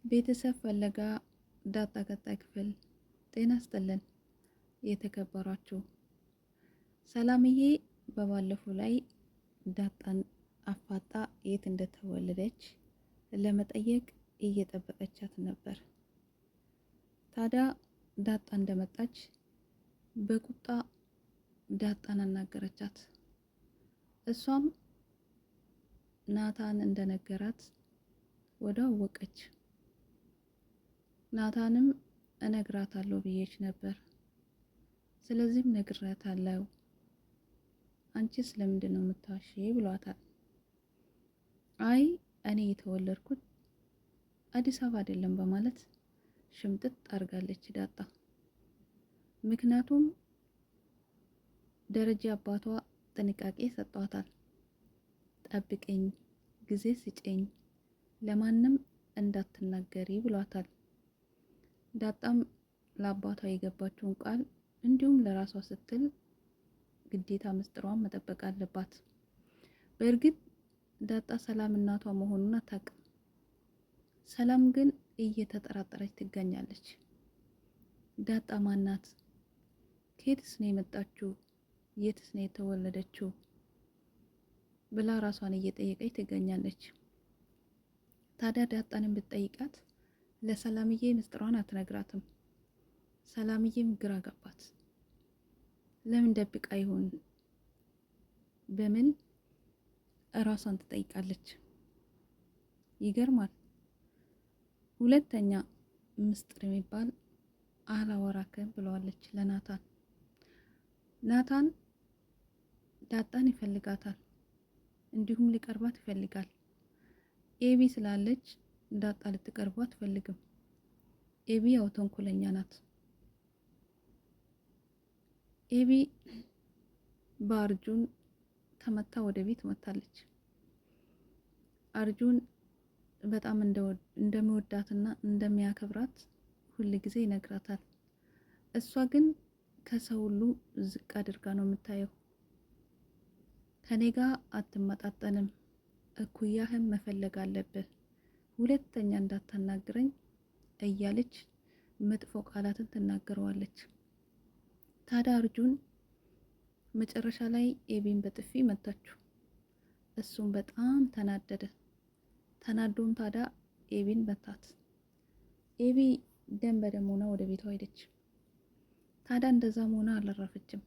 ቤተሰብ ፍለጋ ዳጣ ቀጣይ ክፍል። ጤና ይስጥልን የተከበራችሁ። ሰላምዬ በባለፈው ላይ ዳጣን አፋጣ የት እንደተወለደች ለመጠየቅ እየጠበቀቻት ነበር። ታዲያ ዳጣ እንደመጣች በቁጣ ዳጣን አናገረቻት። እሷም ናታን እንደነገራት ወዲያው አወቀች። ናታንም እነግራታለሁ ብዬሽ ነበር፣ ስለዚህም ነግራታለሁ፣ አንቺስ ለምንድን ነው የምታዋሺ ብሏታል። አይ እኔ የተወለድኩት አዲስ አበባ አይደለም በማለት ሽምጥጥ አድርጋለች ዳጣ። ምክንያቱም ደረጃ አባቷ ጥንቃቄ ሰጧታል። ጠብቀኝ፣ ጊዜ ስጨኝ፣ ለማንም እንዳትናገሪ ብሏታል። ዳጣም ለአባቷ የገባችውን ቃል እንዲሁም ለራሷ ስትል ግዴታ ምስጢሯን መጠበቅ አለባት። በእርግጥ ዳጣ ሰላም እናቷ መሆኑን አታውቅም። ሰላም ግን እየተጠራጠረች ትገኛለች። ዳጣ ማናት? ከየትስ ነው የመጣችው? የትስ ነው የተወለደችው? ብላ ራሷን እየጠየቀች ትገኛለች። ታዲያ ዳጣንም ብትጠይቃት ለሰላምዬ ምስጢሯን አትነግራትም። ሰላምዬም ግራ ገባት። ለምን ደብቃ ይሆን በምን እራሷን ትጠይቃለች። ይገርማል። ሁለተኛ ምስጢር የሚባል አላወራክም ብለዋለች ለናታን። ናታን ዳጣን ይፈልጋታል፣ እንዲሁም ሊቀርባት ይፈልጋል። ኤቢ ስላለች ዳጣ ልትቀርቧ አትፈልግም። ኤቢ ያው ተንኮለኛ ናት። ኤቢ በአርጁን ተመታ ወደ ቤት መታለች። አርጁን በጣም እንደሚወዳትና እንደሚያከብራት ሁል ጊዜ ይነግራታል። እሷ ግን ከሰው ሁሉ ዝቅ አድርጋ ነው የምታየው። ከኔ ጋር አትመጣጠንም፣ እኩያህን መፈለግ አለብህ፣ ሁለተኛ እንዳታናግረኝ እያለች መጥፎ ቃላትን ትናገረዋለች። ታዲያ አርጁን መጨረሻ ላይ ኤቢን በጥፊ መታችው። እሱም በጣም ተናደደ። ተናዶም ታዲያ ኤቢን መታት። ኤቢ ደም በደም ሆና ወደ ቤቷ ሄደች። ታዲያ እንደዛም ሆና አላረፈችም።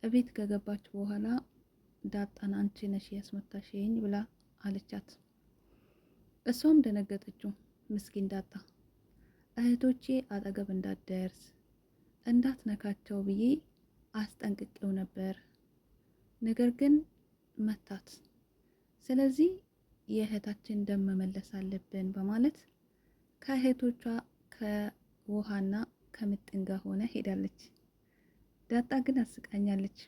እቤት ከገባች በኋላ ዳጣን አንቺ ነሽ ያስመታሽኝ ብላ አለቻት። እሷም ደነገጠችው። ምስኪን ዳጣ እህቶቼ አጠገብ እንዳትደርስ እንዳትነካቸው ብዬ አስጠንቅቄው ነበር፣ ነገር ግን መታት። ስለዚህ የእህታችን ደም መመለስ አለብን በማለት ከእህቶቿ ከውሃና ከምጥን ጋር ሆነ ሄዳለች። ዳጣ ግን አስቃኛለች።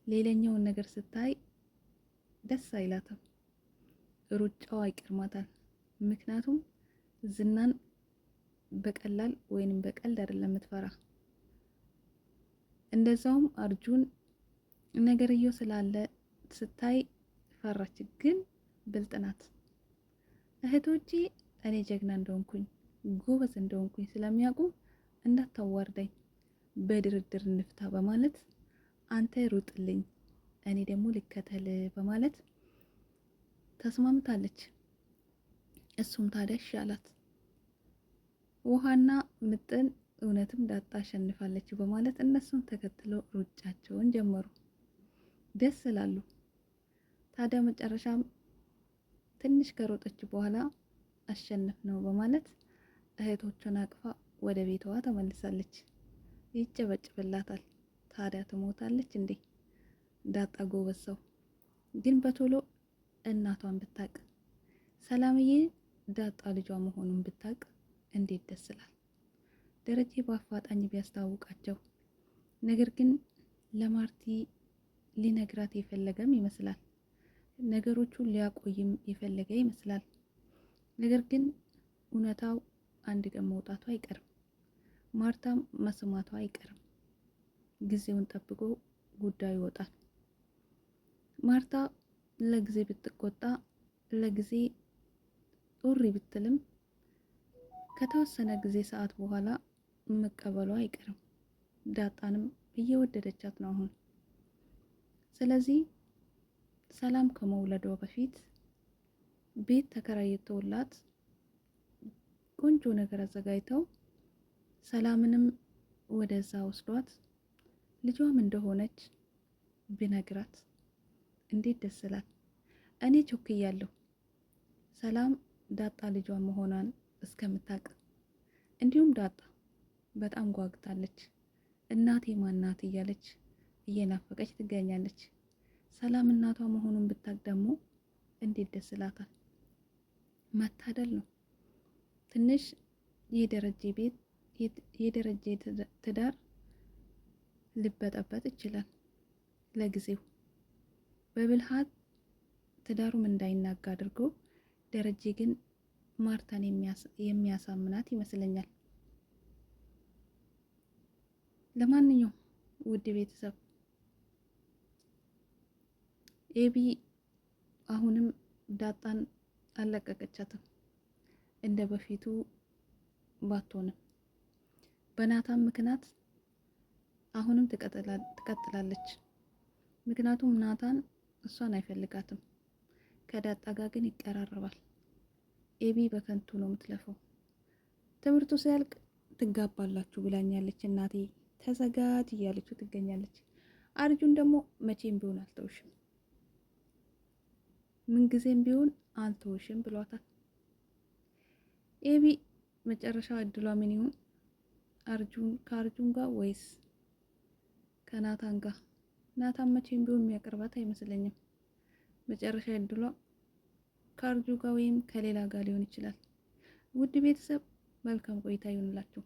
ሌላኛውን ነገር ስታይ ደስ አይላትም። ሩጫዋ ይቀርማታል። ምክንያቱም ዝናን በቀላል ወይንም በቀልድ አይደለም የምትፈራ። እንደዛውም አርጁን ነገርየው ስላለ ስታይ ፈራች። ግን ብልጥ ናት። እህቶቼ እኔ ጀግና እንደሆንኩኝ ጎበዝ እንደሆንኩኝ ስለሚያውቁ እንዳታዋርደኝ፣ በድርድር እንፍታ በማለት አንተ ሩጥልኝ እኔ ደግሞ ልከተል በማለት ተስማምታለች። እሱም ታዲያ ይሻላት። ውሃና ምጥን እውነትም ዳጣ አሸንፋለች በማለት እነሱን ተከትለው ሩጫቸውን ጀመሩ። ደስ ይላሉ። ታዲያ መጨረሻም ትንሽ ከሮጠች በኋላ አሸንፍ ነው በማለት እህቶቿን አቅፋ ወደ ቤቷ ተመልሳለች። ይጨበጭብላታል። ታዲያ ትሞታለች እንዴ? ዳጣ ጎበዝ ሰው። ግን በቶሎ እናቷን ብታቅ፣ ሰላምዬ ዳጣ ልጇ መሆኑን ብታቅ እንዴት ደስ ይላል። ደረጀ በአፋጣኝ ቢያስታውቃቸው፣ ነገር ግን ለማርቲ ሊነግራት የፈለገም ይመስላል። ነገሮቹን ሊያቆይም የፈለገ ይመስላል። ነገር ግን እውነታው አንድ ቀን መውጣቱ አይቀርም። ማርታም መስማቷ አይቀርም። ጊዜውን ጠብቆ ጉዳዩ ይወጣል። ማርታ ለጊዜ ብትቆጣ፣ ለጊዜ ጦሪ ብትልም ከተወሰነ ጊዜ ሰዓት በኋላ መቀበሏ አይቀርም። ዳጣንም እየወደደቻት ነው አሁን። ስለዚህ ሰላም ከመውለዷ በፊት ቤት ተከራይተውላት ቆንጆ ነገር አዘጋጅተው ሰላምንም ወደዛ ወስዷት ልጇም እንደሆነች ብነግራት እንዴት ደስ ይላል። እኔ ቾክያለሁ ሰላም ዳጣ ልጇ መሆኗን እስከምታውቅ። እንዲሁም ዳጣ በጣም ጓግታለች። እናቴ ማናት እያለች እየናፈቀች ትገኛለች። ሰላም እናቷ መሆኑን ብታውቅ ደግሞ እንዴት ደስ ይላታል። መታደል ነው። ትንሽ የደረጀ ትዳር ሊበጠበጥ ይችላል ለጊዜው። በብልሃት ትዳሩም እንዳይናጋ አድርጎ ደረጀ ግን ማርታን የሚያሳምናት ይመስለኛል። ለማንኛውም ውድ ቤተሰብ ኤቢ አሁንም ዳጣን አልለቀቀቻትም። እንደ በፊቱ ባትሆንም በናታን ምክንያት አሁንም ትቀጥላለች። ምክንያቱም ናታን እሷን አይፈልጋትም። ከዳጣ ጋር ግን ይቀራረባል። ኤቢ በከንቱ ነው የምትለፈው። ትምህርቱ ሲያልቅ ትጋባላችሁ ብላኛለች እናቴ ተዘጋጅ እያለችው ትገኛለች። አርጁን ደግሞ መቼም ቢሆን አልተውሽም፣ ምንጊዜም ቢሆን አልተውሽም ብሏታል። ኤቢ መጨረሻ እድሏ ምን ይሁን? ከአርጁን ጋር ወይስ ከናታን ጋር? ናታን መቼም ቢሆን የሚያቀርባት አይመስለኝም። መጨረሻ እድሏ ከአርጁ ጋር ወይም ከሌላ ጋር ሊሆን ይችላል። ውድ ቤተሰብ መልካም ቆይታ ይሁንላችሁ።